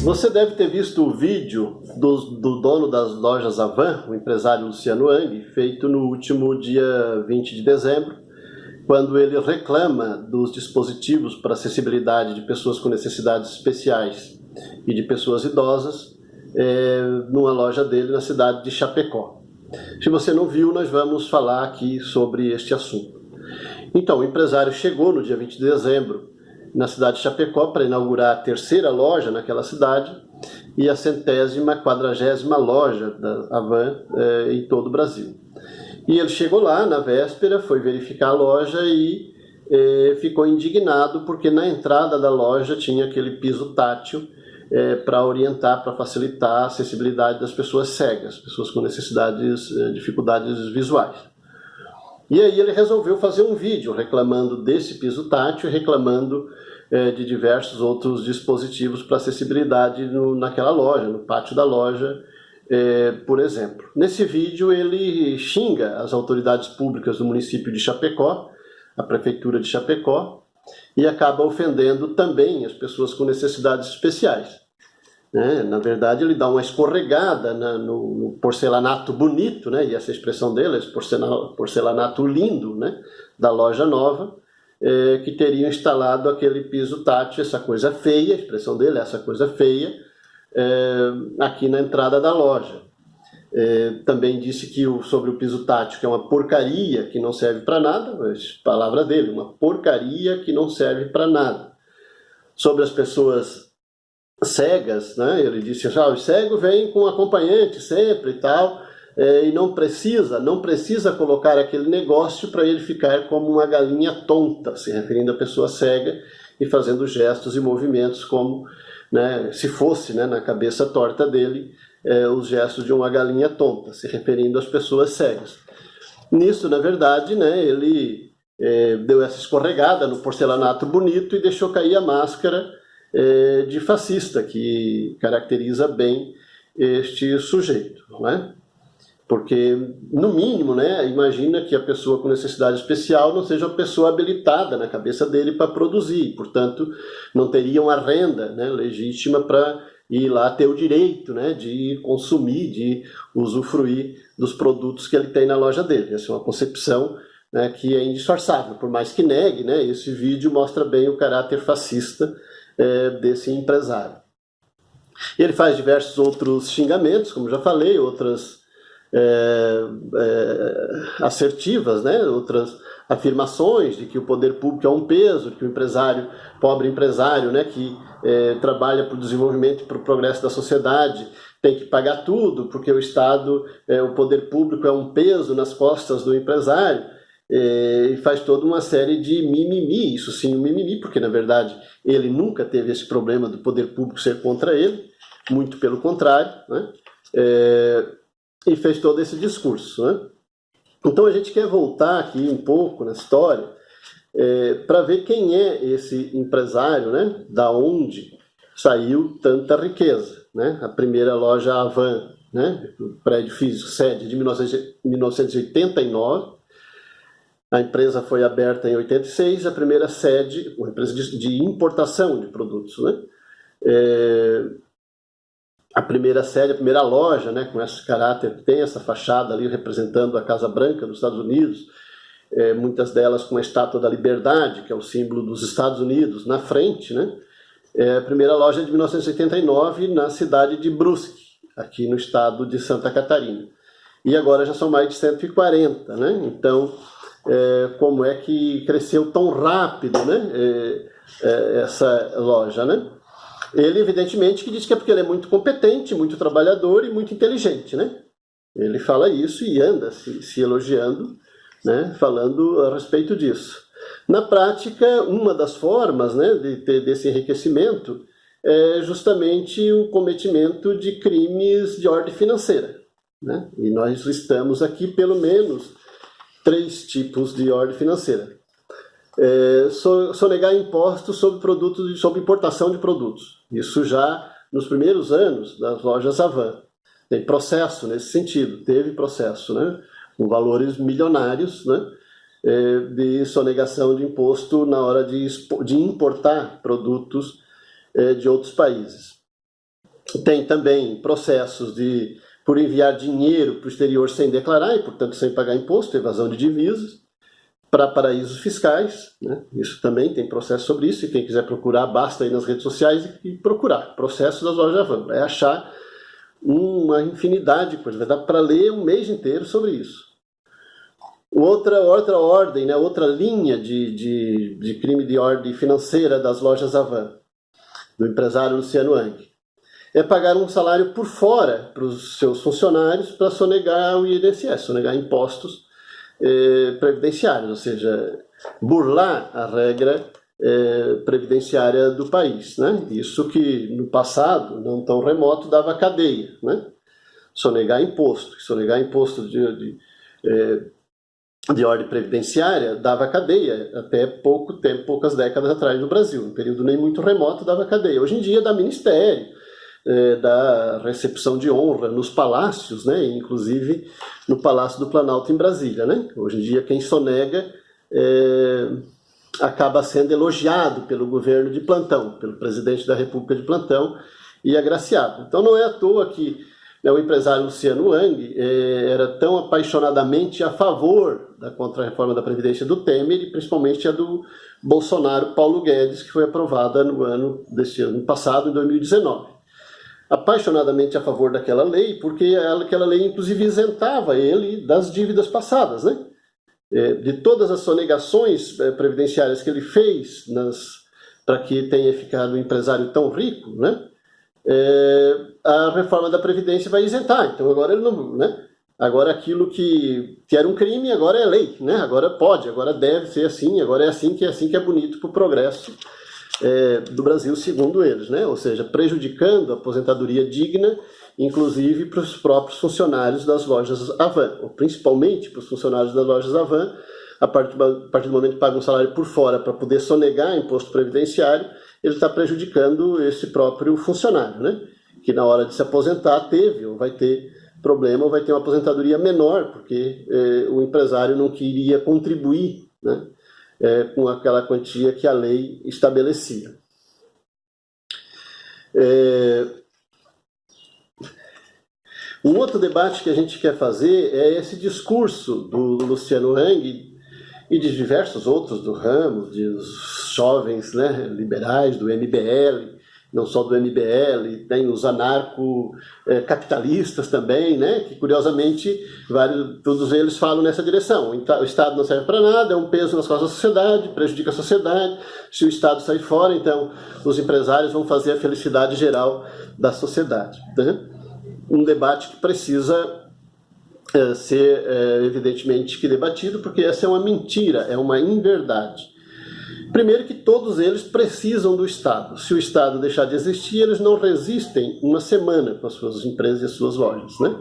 Você deve ter visto o vídeo do dono das lojas Avan, o empresário Luciano Hang, feito no último dia 20 de dezembro, quando ele reclama dos dispositivos para acessibilidade de pessoas com necessidades especiais e de pessoas idosas numa loja dele na cidade de Chapecó. Se você não viu, nós vamos falar aqui sobre este assunto. Então, o empresário chegou no dia 20 de dezembro na cidade de Chapecó para inaugurar a terceira loja naquela cidade e a 140ª loja da Avan em todo o Brasil. E ele chegou lá na véspera, foi verificar a loja e ficou indignado porque na entrada da loja tinha aquele piso tátil para orientar, para facilitar a acessibilidade das pessoas cegas, pessoas com dificuldades visuais. E aí ele resolveu fazer um vídeo reclamando desse piso tátil e reclamando de diversos outros dispositivos para acessibilidade naquela loja, no pátio da loja, por exemplo. Nesse vídeo ele xinga as autoridades públicas do município de Chapecó, a prefeitura de Chapecó, e acaba ofendendo também as pessoas com necessidades especiais. Na verdade, ele dá uma escorregada no porcelanato bonito, e essa expressão dele, esse porcelanato lindo, da loja nova, que teriam instalado aquele piso tátil, essa coisa feia, a expressão dele é essa coisa feia, aqui na entrada da loja. Também disse que sobre o piso tátil, que é uma porcaria que não serve para nada, palavra dele, uma porcaria que não serve para nada. Sobre as pessoas cegas, ele disse assim, o cego vem com acompanhante sempre e tal, e não precisa colocar aquele negócio para ele ficar como uma galinha tonta, se referindo à pessoa cega e fazendo gestos e movimentos como se fosse na cabeça torta dele os gestos de uma galinha tonta, se referindo às pessoas cegas. Nisso, na verdade, ele deu essa escorregada no porcelanato bonito e deixou cair a máscara de fascista, que caracteriza bem este sujeito, Porque, no mínimo, imagina que a pessoa com necessidade especial não seja uma pessoa habilitada na cabeça dele para produzir, portanto, não teria uma renda legítima para ir lá ter o direito de consumir, de usufruir dos produtos que ele tem na loja dele. Essa é uma concepção que é indisfarçável, por mais que negue, esse vídeo mostra bem o caráter fascista desse empresário. Ele faz diversos outros xingamentos, como já falei, outras assertivas, outras afirmações de que o poder público é um peso, que o pobre empresário, que trabalha para o desenvolvimento e para o progresso da sociedade, tem que pagar tudo, porque o Estado, o poder público é um peso nas costas do empresário, e faz toda uma série de mimimi, isso sim, um mimimi, porque na verdade ele nunca teve esse problema do poder público ser contra ele, muito pelo contrário, e fez todo esse discurso. Então a gente quer voltar aqui um pouco na história para ver quem é esse empresário, da onde saiu tanta riqueza. A primeira loja Avan, o prédio físico, sede de 1989, a empresa foi aberta em 86, a primeira sede, uma empresa de importação de produtos. A primeira sede, a primeira loja, com esse caráter, tem essa fachada ali representando a Casa Branca dos Estados Unidos, muitas delas com a Estátua da Liberdade, que é o símbolo dos Estados Unidos, na frente. A primeira loja é de 1989, na cidade de Brusque, aqui no estado de Santa Catarina. E agora já são mais de 140, Então, como é que cresceu tão rápido, essa loja, Ele, evidentemente, que diz que é porque ele é muito competente, muito trabalhador e muito inteligente, Ele fala isso e anda se elogiando, falando a respeito disso. Na prática, uma das formas de ter desse enriquecimento é justamente o cometimento de crimes de ordem financeira. E nós listamos aqui pelo menos 3 tipos de ordem financeira. Sonegar impostos sobre importação de produtos. Isso já nos primeiros anos das lojas Avan. Tem processo nesse sentido, teve processo, com valores milionários, de sonegação de imposto na hora de importar produtos de outros países. Tem também processos por enviar dinheiro para o exterior sem declarar e, portanto, sem pagar imposto, evasão de divisas, para paraísos fiscais, né? Isso também tem processo sobre isso, e quem quiser procurar, basta ir nas redes sociais e procurar. Processo das lojas Havan. Vai achar uma infinidade de coisas, vai dar para ler um mês inteiro sobre isso. Outra ordem, né? Outra linha de crime de ordem financeira das lojas Havan, do empresário Luciano Hang, é pagar um salário por fora para os seus funcionários para sonegar o INSS, sonegar impostos previdenciários, ou seja, burlar a regra previdenciária do país, né? Isso que no passado, não tão remoto, dava cadeia, né? Sonegar imposto de ordem previdenciária dava cadeia até pouco tempo, poucas décadas atrás no Brasil, um período nem muito remoto dava cadeia. Hoje em dia dá ministério, da recepção de honra nos palácios, né? Inclusive no Palácio do Planalto em Brasília, né? Hoje em dia quem sonega acaba sendo elogiado pelo governo de plantão, pelo presidente da República de plantão e agraciado. Então não é à toa que o empresário Luciano Hang era tão apaixonadamente a favor da contra-reforma da Previdência do Temer e principalmente a do Bolsonaro Paulo Guedes, que foi aprovada no ano passado, em 2019. Apaixonadamente a favor daquela lei, porque aquela lei inclusive isentava ele das dívidas passadas, né? De todas as sonegações previdenciárias que ele fez para que tenha ficado um empresário tão rico, né? A reforma da Previdência vai isentar. Então agora ele não, né? Agora aquilo que era um crime agora é lei, né? Agora pode, agora deve ser assim, agora é assim que é bonito para o progresso do Brasil, segundo eles, né? Ou seja, prejudicando a aposentadoria digna, inclusive para os próprios funcionários das lojas Havan, ou principalmente para os funcionários das lojas Havan, a partir do momento que paga um salário por fora para poder sonegar imposto previdenciário, ele está prejudicando esse próprio funcionário, né? Que na hora de se aposentar teve ou vai ter problema, ou vai ter uma aposentadoria menor, porque o empresário não queria contribuir, né? Com aquela quantia que a lei estabelecia. Um outro debate que a gente quer fazer é esse discurso do Luciano Hang e de diversos outros do ramo, dos jovens, né, liberais, do MBL, não só do MBL, tem os anarco-capitalistas também, né, que curiosamente todos eles falam nessa direção. O Estado não serve para nada, é um peso nas costas da sociedade, prejudica a sociedade. Se o Estado sair fora, então os empresários vão fazer a felicidade geral da sociedade, né? Um debate que precisa ser evidentemente que debatido, porque essa é uma mentira, é uma inverdade. Primeiro que todos eles precisam do Estado. Se o Estado deixar de existir, eles não resistem uma semana com as suas empresas e as suas lojas, né?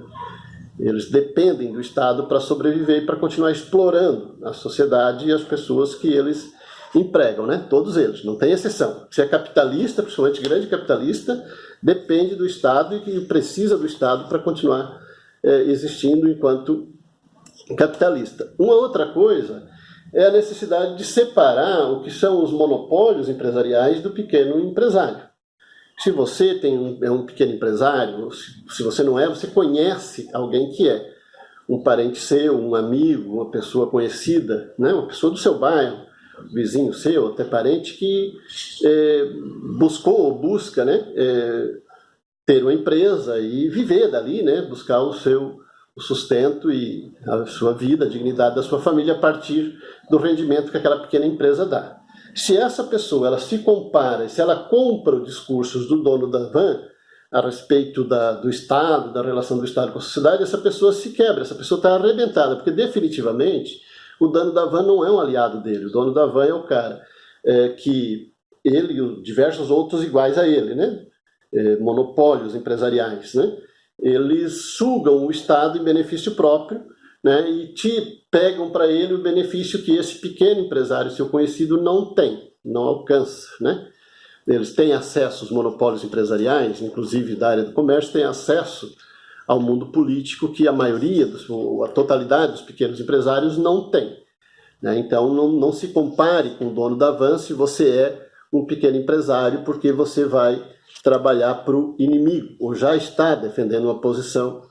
Eles dependem do Estado para sobreviver e para continuar explorando a sociedade e as pessoas que eles empregam, né? Todos eles, não tem exceção. Se é capitalista, principalmente grande capitalista, depende do Estado e precisa do Estado para continuar existindo enquanto capitalista. Uma outra coisa é a necessidade de separar o que são os monopólios empresariais do pequeno empresário. Se você é um pequeno empresário, se você não é, você conhece alguém que é um parente seu, um amigo, uma pessoa conhecida, né? Uma pessoa do seu bairro, vizinho seu, até parente, que buscou ou busca, né, ter uma empresa e viver dali, né, buscar o sustento e a sua vida, a dignidade da sua família a partir do rendimento que aquela pequena empresa dá. Se essa pessoa ela se compara, se ela compra os discursos do dono da van a respeito do Estado, da relação do Estado com a sociedade, essa pessoa se quebra, essa pessoa está arrebentada, porque definitivamente o dono da van não é um aliado dele. O dono da van é o cara que ele e diversos outros iguais a ele, né? Monopólios empresariais, né? Eles sugam o Estado em benefício próprio, né? E pegam para ele o benefício que esse pequeno empresário, seu conhecido, não tem, não alcança, né? Eles têm acesso, os monopólios empresariais, inclusive da área do comércio, têm acesso ao mundo político que a maioria, a totalidade dos pequenos empresários não tem, né? Então não se compare com o dono da van se você é um pequeno empresário, porque você vai trabalhar para o inimigo, ou já está defendendo uma posição,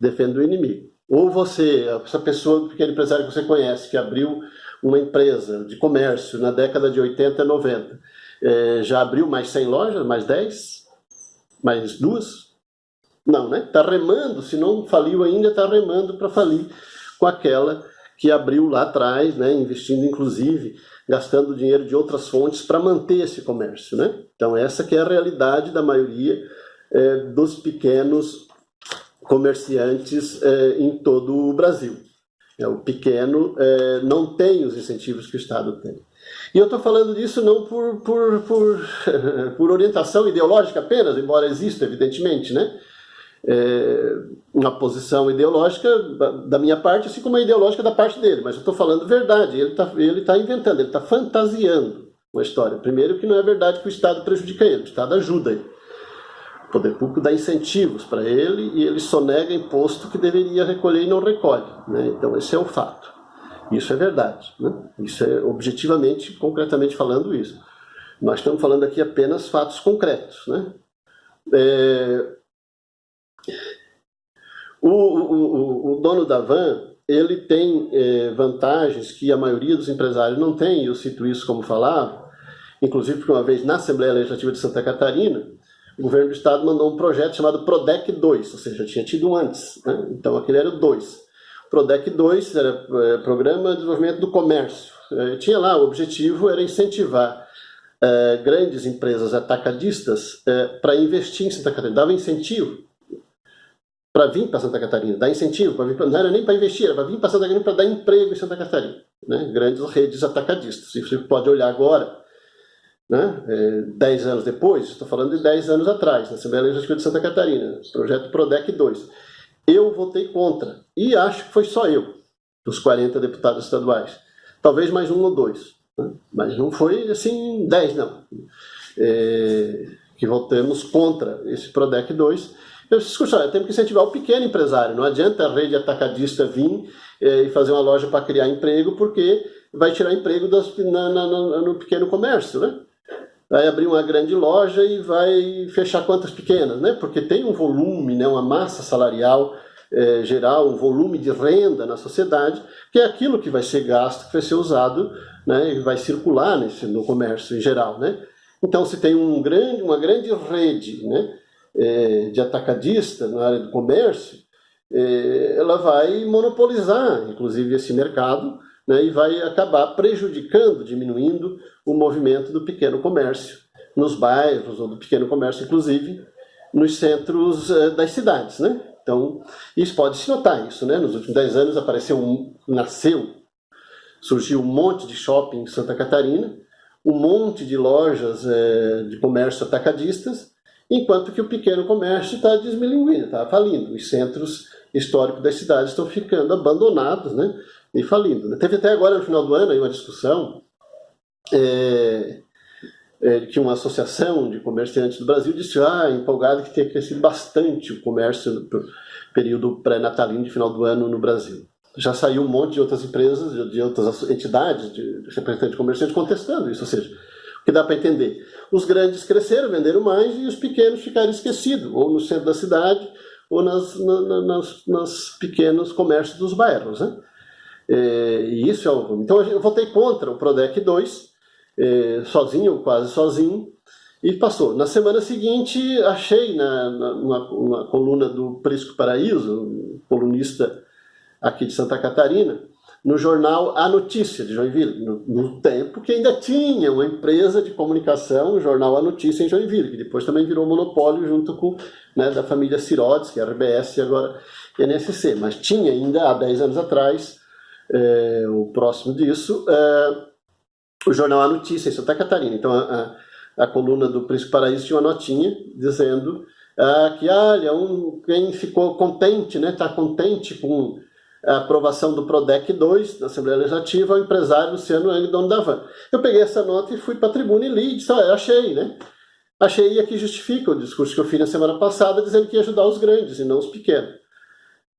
defende o inimigo. Ou você, essa pessoa, pequeno empresário que você conhece, que abriu uma empresa de comércio na década de 80 e 90, já abriu mais 100 lojas, mais 10? Mais 2? Não, né? Está remando, se não faliu ainda, está remando para falir com aquela que abriu lá atrás, né? Investindo inclusive, gastando dinheiro de outras fontes para manter esse comércio, né? Então essa que é a realidade da maioria dos pequenos comerciantes em todo o Brasil. O pequeno não tem os incentivos que o Estado tem. E eu estou falando disso não por orientação ideológica apenas, embora exista, evidentemente, né? Uma posição ideológica da minha parte, assim como a ideológica da parte dele, mas eu estou falando verdade, ele tá inventando, ele está fantasiando uma história. Primeiro que não é verdade que o Estado prejudica ele, o Estado ajuda ele. O poder público dá incentivos para ele e ele sonega imposto que deveria recolher e não recolhe, né? Então esse é o fato. Isso é verdade, né? Isso é objetivamente, concretamente falando isso. Nós estamos falando aqui apenas fatos concretos, né? O dono da van, ele tem vantagens que a maioria dos empresários não tem, eu cito isso como falava, inclusive porque uma vez na Assembleia Legislativa de Santa Catarina, o governo do estado mandou um projeto chamado PRODEC 2, ou seja, tinha tido um antes, né? Então aquele era o 2. O PRODEC 2 era Programa de Desenvolvimento do Comércio. Tinha lá, o objetivo era incentivar grandes empresas atacadistas para investir em Santa Catarina, dava incentivo para vir para Santa Catarina, dar incentivo, não era nem para investir, era para vir para Santa Catarina para dar emprego em Santa Catarina, né? Grandes redes atacadistas. E você pode olhar agora, né? 10 anos depois, estou falando de 10 anos atrás, na Assembleia Legislativa de Santa Catarina, projeto PRODEC 2. Eu votei contra, e acho que foi só eu, dos 40 deputados estaduais. Talvez mais um ou dois, né? Mas não foi assim 10 não. Que votamos contra esse PRODEC 2. Eu disse, temos que incentivar o pequeno empresário, não adianta a rede atacadista vir e fazer uma loja para criar emprego, porque vai tirar emprego no pequeno comércio, né? Vai abrir uma grande loja e vai fechar quantas pequenas, né? Porque tem um volume, né, uma massa salarial geral, um volume de renda na sociedade, que é aquilo que vai ser gasto, que vai ser usado, né, e vai circular no comércio em geral, né? Então, se tem uma grande rede, né, de atacadista na área do comércio, ela vai monopolizar, inclusive, esse mercado, né, e vai acabar prejudicando, diminuindo o movimento do pequeno comércio nos bairros, ou do pequeno comércio, inclusive, nos centros das cidades, né? Então, isso pode-se notar, isso, né? Nos últimos 10 anos surgiu um monte de shopping em Santa Catarina, um monte de lojas de comércio atacadistas, enquanto que o pequeno comércio está desmilinguindo, está falindo. Os centros históricos das cidades estão ficando abandonados, né, e falindo, né? Teve até agora, no final do ano, aí uma discussão que uma associação de comerciantes do Brasil disse, empolgado, que tinha crescido bastante o comércio no período pré-natalino de final do ano no Brasil. Já saiu um monte de outras empresas, de outras entidades, de representantes comerciantes contestando isso, ou seja, o que dá para entender. Os grandes cresceram, venderam mais, e os pequenos ficaram esquecidos, ou no centro da cidade, ou nos pequenos comércios dos bairros, né? E isso então eu votei contra o PRODEC 2, sozinho, quase sozinho, e passou. Na semana seguinte, achei numa coluna do Prisco Paraíso, um colunista aqui de Santa Catarina, no jornal A Notícia de Joinville, no tempo que ainda tinha uma empresa de comunicação, o jornal A Notícia em Joinville, que depois também virou monopólio junto com, né, da família Sirodes, que é a RBS e agora NSC, mas tinha ainda há 10 anos atrás, o próximo disso, o jornal A Notícia em Santa Catarina. Então a coluna do Príncipe Paraíso tinha uma notinha dizendo que, olha, quem ficou contente, né, está contente com a aprovação do PRODEC 2 da Assembleia Legislativa, o empresário Luciano Hang, dono da van. Eu peguei essa nota e fui para a tribuna e li, e disse, achei, né? Achei, e aqui justifica o discurso que eu fiz na semana passada, dizendo que ia ajudar os grandes e não os pequenos,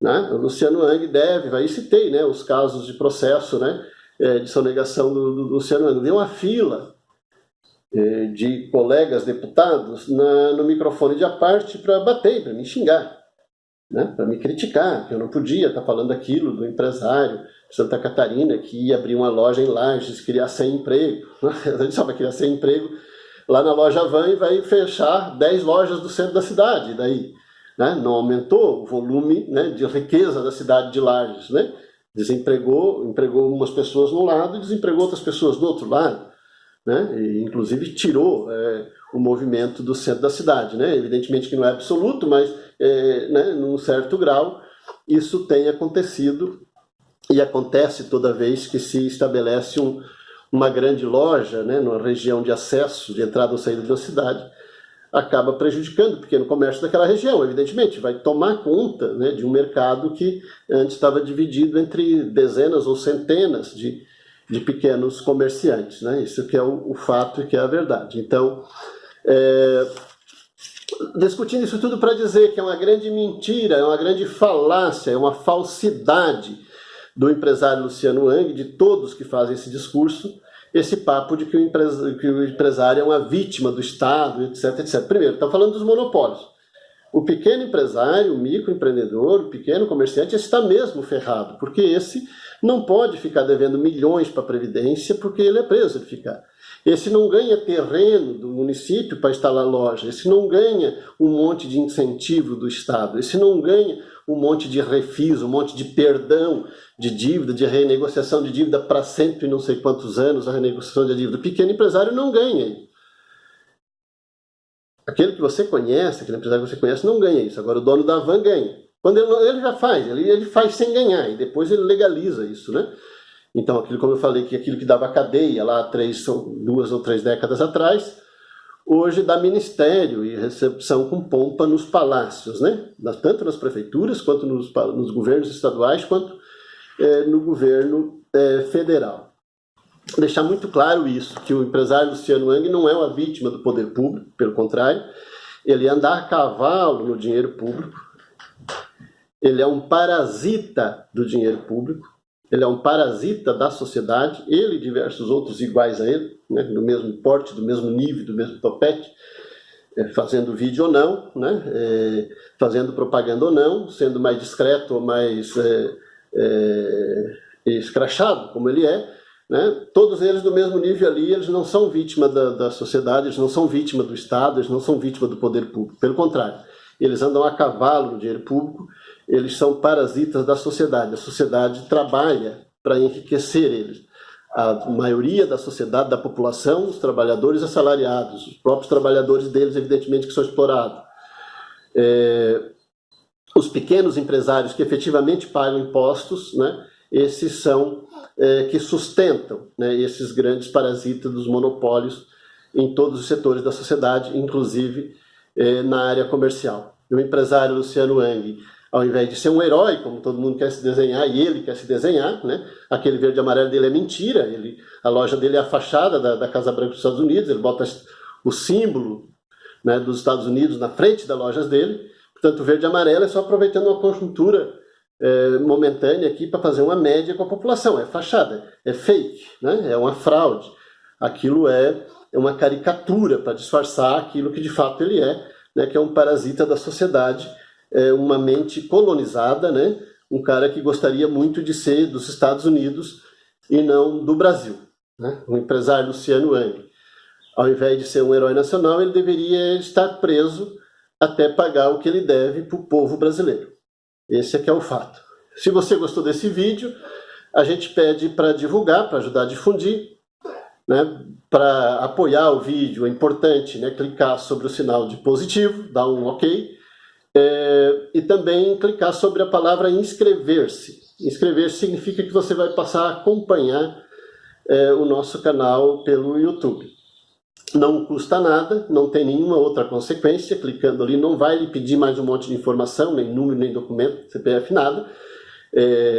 né? O Luciano Hang aí citei, né, os casos de processo, né, de sonegação do Luciano Hang. Deu uma fila de colegas deputados no microfone de aparte para bater, para me xingar, né? Para me criticar, que eu não podia estar falando aquilo do empresário de Santa Catarina que ia abrir uma loja em Lages, queria sem emprego. Ele só vai criar sem emprego lá na loja Van e vai fechar 10 lojas do centro da cidade. Daí, né? Não aumentou o volume, né, de riqueza da cidade de Lages, né? Empregou umas pessoas de um lado e desempregou outras pessoas do outro lado, né? E, inclusive tirou o movimento do centro da cidade, né? Evidentemente que não é absoluto, mas né, num certo grau isso tem acontecido e acontece toda vez que se estabelece uma grande loja, né, numa região de acesso, de entrada ou saída de uma cidade, acaba prejudicando o pequeno comércio daquela região, evidentemente, vai tomar conta, né, de um mercado que antes estava dividido entre dezenas ou centenas de pequenos comerciantes, né? Isso que é o fato e que é a verdade. Então, discutindo isso tudo para dizer que é uma grande mentira, é uma grande falácia, é uma falsidade do empresário Luciano Hang, de todos que fazem esse discurso, esse papo de que o empresário é uma vítima do Estado, etc, etc. Primeiro, estão falando dos monopólios. O pequeno empresário, o microempreendedor, o pequeno comerciante, esse está mesmo ferrado, porque esse não pode ficar devendo milhões para a Previdência, porque ele é preso de ficar. Esse não ganha terreno do município para instalar loja, esse não ganha um monte de incentivo do Estado, esse não ganha um monte de refis, um monte de perdão de dívida, de renegociação de dívida para sempre, não sei quantos anos, a renegociação de dívida. O pequeno empresário não ganha. Aquele que você conhece, aquele empresário que você conhece, não ganha isso. Agora, o dono da van ganha. Quando ele já faz, ele faz sem ganhar, e depois ele legaliza isso, né? Então, aquilo, como eu falei, que aquilo que dava cadeia lá 2 ou 3 décadas atrás, hoje dá ministério e recepção com pompa nos palácios, né? Tanto nas prefeituras, quanto nos governos estaduais, quanto no governo federal. Deixar muito claro isso, que o empresário Luciano Hang não é uma vítima do poder público, pelo contrário, ele anda a cavalo no dinheiro público, ele é um parasita do dinheiro público, ele é um parasita da sociedade, ele e diversos outros iguais a ele, né, do mesmo porte, do mesmo nível, do mesmo topete, fazendo vídeo ou não, né, fazendo propaganda ou não, sendo mais discreto ou mais escrachado, como ele é, né, todos eles do mesmo nível ali, eles não são vítima da sociedade, eles não são vítima do Estado, eles não são vítima do poder público, pelo contrário, eles andam a cavalo no dinheiro público, eles são parasitas da sociedade, a sociedade trabalha para enriquecer eles. A maioria da sociedade, da população, os trabalhadores assalariados, os próprios trabalhadores deles, evidentemente, que são explorados. Os pequenos empresários que efetivamente pagam impostos, né, esses são que sustentam, né, esses grandes parasitas dos monopólios em todos os setores da sociedade, inclusive na área comercial. O empresário Luciano Hang, ao invés de ser um herói, como todo mundo quer se desenhar, e ele quer se desenhar, né? Aquele verde e amarelo dele é mentira, a loja dele é a fachada da Casa Branca dos Estados Unidos, ele bota o símbolo, né, dos Estados Unidos na frente das lojas dele, portanto o verde e amarelo é só aproveitando uma conjuntura momentânea aqui para fazer uma média com a população, é fachada, é fake, né? É uma fraude, aquilo é uma caricatura para disfarçar aquilo que de fato ele é, né, que é um parasita da sociedade, uma mente colonizada, né? Um cara que gostaria muito de ser dos Estados Unidos e não do Brasil, né? O empresário Luciano Hang, ao invés de ser um herói nacional, ele deveria estar preso até pagar o que ele deve para o povo brasileiro. Esse é que é o fato. Se você gostou desse vídeo, a gente pede para divulgar, para ajudar a difundir, né? Para apoiar o vídeo é importante, né, clicar sobre o sinal de positivo, dar um OK, e também clicar sobre a palavra inscrever-se. Inscrever-se significa que você vai passar a acompanhar o nosso canal pelo YouTube. Não custa nada, não tem nenhuma outra consequência, clicando ali não vai lhe pedir mais um monte de informação, nem número, nem documento, CPF, nada.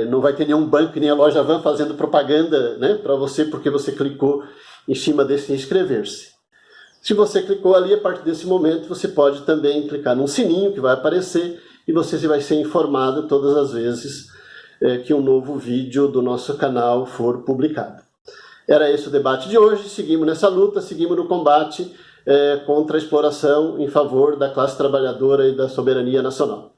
Não vai ter nenhum banco, nem a loja Van fazendo propaganda, né, para você, porque você clicou em cima desse inscrever-se. Se você clicou ali, a partir desse momento, você pode também clicar num sininho que vai aparecer e você vai ser informado todas as vezes que um novo vídeo do nosso canal for publicado. Era esse o debate de hoje. Seguimos nessa luta, seguimos no combate contra a exploração em favor da classe trabalhadora e da soberania nacional.